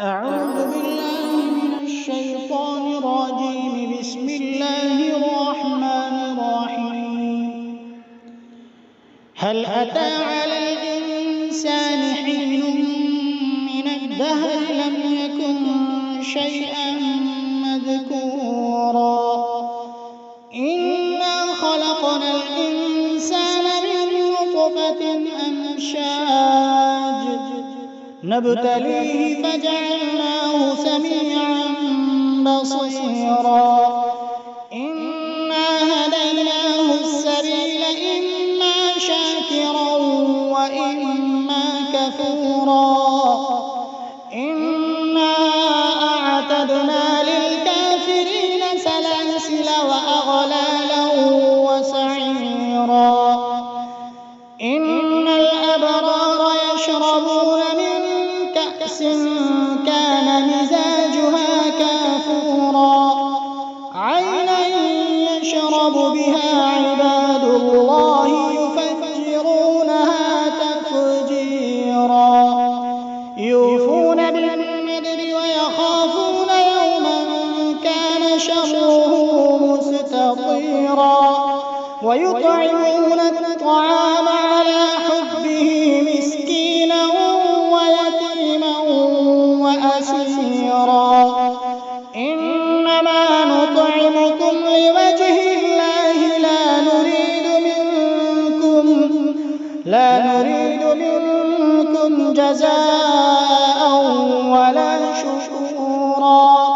أعوذ بالله من الشيطان الرجيم. بسم الله الرحمن الرحيم. هل أتى على الإنسان حين من الدهر لم يكن شيئا مذكورا إنا خلقنا الإنسان من نطفة أمشاج نبتليه فجعلناه سميعا بصيرا إنا هديناه السبيل إما شاكرا وإما كفورا إنا أعتدنا للكافرين سلاسل وأغلالا وسعيرا إن الأبرار يشربون من كأس كان مزاجها كافورا عينا يشرب بها عباد الله يفجرونها تفجيرا يوفون بالنذر ويخافون يوما كان شره مستطيرا ويطعمون الطعام على حبه مسكينا ويتيما وأسيرا إنما نطعمكم لوجه الله لا نريد منكم جزاء ولا شكورا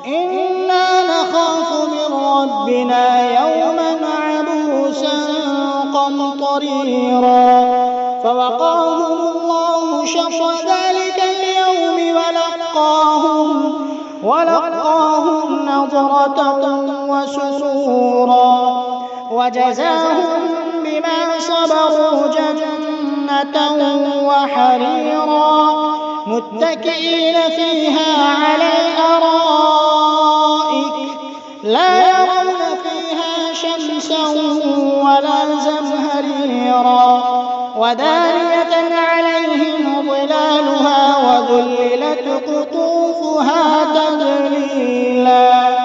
إنا نخاف من ربنا يوما عبوسا قمطريرا فوقاهم الله شر ذلك اليوم ولقاهم نضرة وسرورا وجزاهم بما صبروا جنة وحريرا متكئين فيها على الأرائك لا يرون فيها شمسا ولا زمهريرا ودانية عليهم ظلالها وذللت قطوفها تذليلا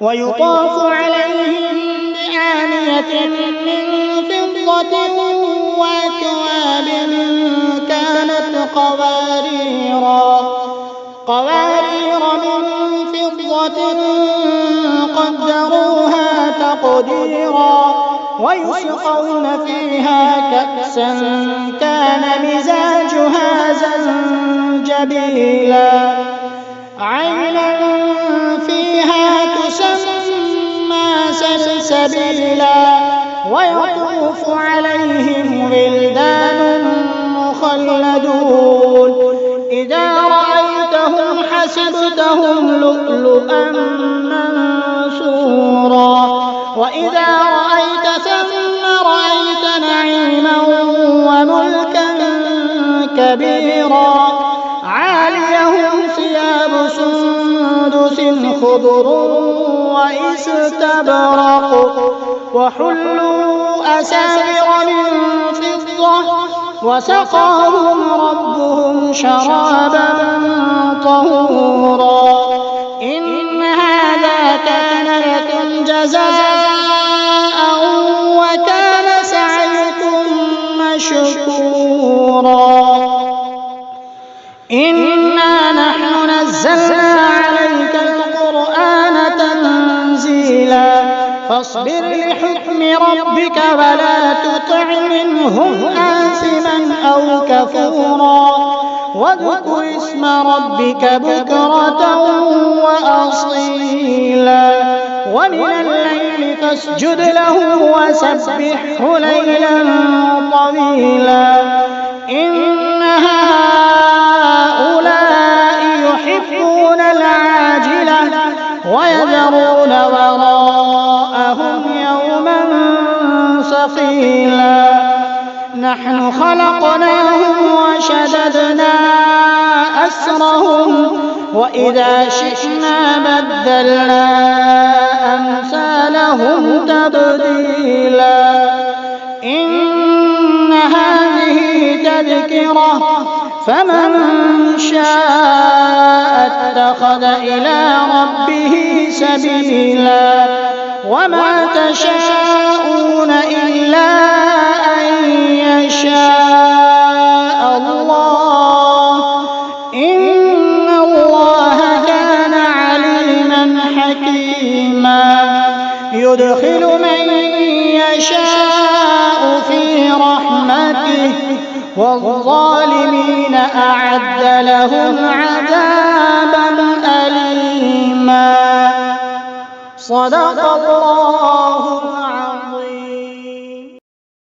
ويطاف عليهم بآنية من فضة وأكواب كانت قوارير من فضة قدروها تقديرا ويسقون فيها كأسا كان مزاجها زنجبيلا عينا فيها تسمى سلسبيلا ويطوف عليهم ولدان مخلدون إذا رأيتهم حسبتهم لؤلؤا منثورا وإذا رأيت ثم رأيت نعيما وملكا كبيرا عاليهم ثياب سندس خضر واستبرق وحلوا أساور من فضة وسقاهم ربهم شرابا طهورا إن هذا كان لكم جزاء وكان سعيكم مشكورا إنا نحن نزلنا عليك القرآن تنزيلا فاصبر لحكم ربك ولا تطع منهم آثما أو كفورا واذكر اسم ربك بكرة وأصيلا ومن الليل فاسجد له وسبحه ليلا طويلا إن هؤلاء يحبون العاجلة ويذرون وراءهم يوما ثقيلا نحن خلقناهم وشددنا أسرهم وإذا شئنا بدلنا أمثالهم تبديلا إن هذه تذكرة فمن شاء اتخذ إلى ربه سبيلا وما تشاءون إلا أن يشاء الله إن الله كان عليما حكيما يدخل من يشاء في رحمته والظالمين أعد لهم عذابا أليما. صدق الله